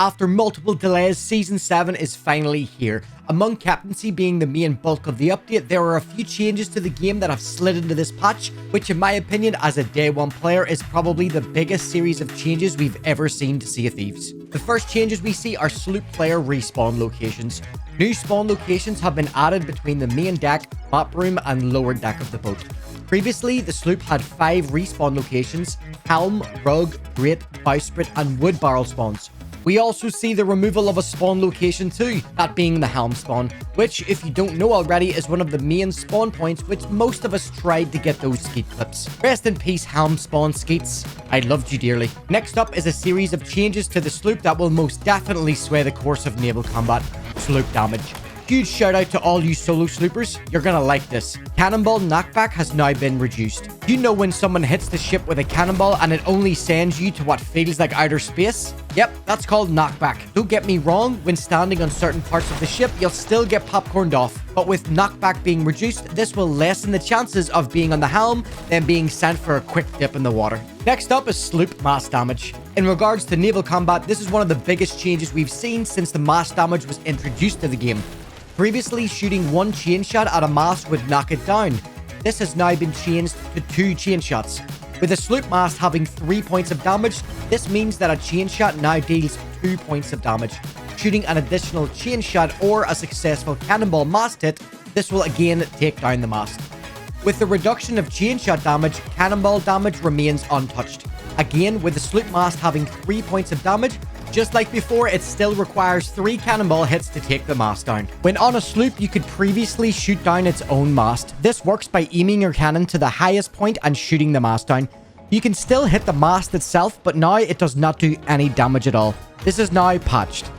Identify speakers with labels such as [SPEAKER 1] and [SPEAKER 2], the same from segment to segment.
[SPEAKER 1] After multiple delays, Season 7 is finally here. Among captaincy being the main bulk of the update, there are a few changes to the game that have slid into this patch, which in my opinion as a day one player is probably the biggest series of changes we've ever seen to Sea of Thieves. The first changes we see are sloop player respawn locations. New spawn locations have been added between the main deck, map room and lower deck of the boat. Previously, the sloop had 5 respawn locations: helm, rug, grate, bowsprit and wood barrel spawns. We also see the removal of a spawn location too, that being the helm spawn, which, if you don't know already, is one of the main spawn points which most of us tried to get those Skeet clips. Rest in peace, helm spawn Skeets. I loved you dearly. Next up is a series of changes to the sloop that will most definitely sway the course of naval combat: sloop damage. Huge shout out to all you solo sloopers, you're gonna like this. Cannonball knockback has now been reduced. You know when someone hits the ship with a cannonball and it only sends you to what feels like outer space? Yep, that's called knockback. Don't get me wrong, when standing on certain parts of the ship, you'll still get popcorned off. But with knockback being reduced, this will lessen the chances of being on the helm than being sent for a quick dip in the water. Next up is sloop mass damage. In regards to naval combat, this is one of the biggest changes we've seen since the mass damage was introduced to the game. Previously, shooting one chain shot at a mast would knock it down. This has now been changed to 2 chain shots. With a sloop mast having 3 points of damage, this means that a chain shot now deals 2 points of damage. Shooting an additional chain shot or a successful cannonball mast hit, this will again take down the mast. With the reduction of chain shot damage, cannonball damage remains untouched. Again, with the sloop mast having 3 points of damage, just like before, it still requires 3 cannonball hits to take the mast down. When on a sloop, you could previously shoot down its own mast. This works by aiming your cannon to the highest point and shooting the mast down. You can still hit the mast itself, but now it does not do any damage at all. This is now patched.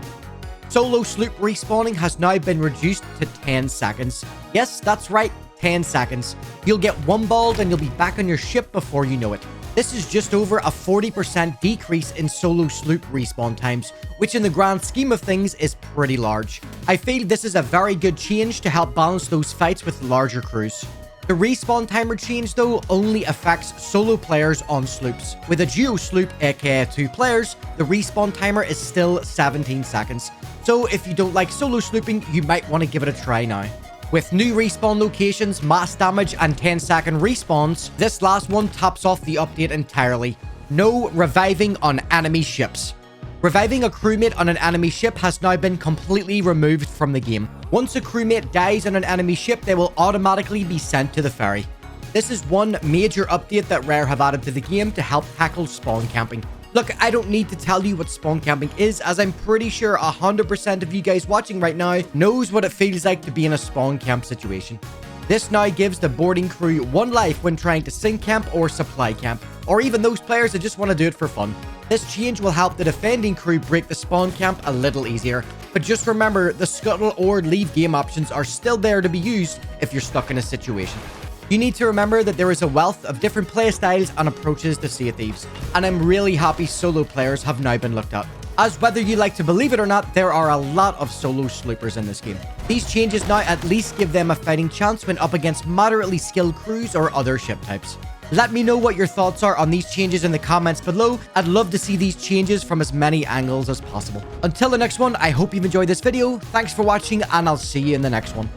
[SPEAKER 1] Solo sloop respawning has now been reduced to 10 seconds. Yes, that's right, 10 seconds. You'll get one balled and you'll be back on your ship before you know it. This is just over a 40% decrease in solo sloop respawn times, which in the grand scheme of things is pretty large. I feel this is a very good change to help balance those fights with larger crews. The respawn timer change though only affects solo players on sloops. With a duo sloop, aka 2 players, the respawn timer is still 17 seconds. So if you don't like solo slooping, you might want to give it a try now. With new respawn locations, mass damage, and 10-second respawns, this last one tops off the update entirely. No reviving on enemy ships. Reviving a crewmate on an enemy ship has now been completely removed from the game. Once a crewmate dies on an enemy ship, they will automatically be sent to the ferry. This is one major update that Rare have added to the game to help tackle spawn camping. Look, I don't need to tell you what spawn camping is, as I'm pretty sure 100% of you guys watching right now knows what it feels like to be in a spawn camp situation. This now gives the boarding crew one life when trying to sink camp or supply camp, or even those players that just want to do it for fun. This change will help the defending crew break the spawn camp a little easier, but just remember the scuttle or leave game options are still there to be used if you're stuck in a situation. You need to remember that there is a wealth of different playstyles and approaches to Sea of Thieves, and I'm really happy solo players have now been looked at, as whether you like to believe it or not, there are a lot of solo sloopers in this game. These changes now at least give them a fighting chance when up against moderately skilled crews or other ship types. Let me know what your thoughts are on these changes in the comments below. I'd love to see these changes from as many angles as possible. Until the next one, I hope you've enjoyed this video. Thanks for watching, and I'll see you in the next one.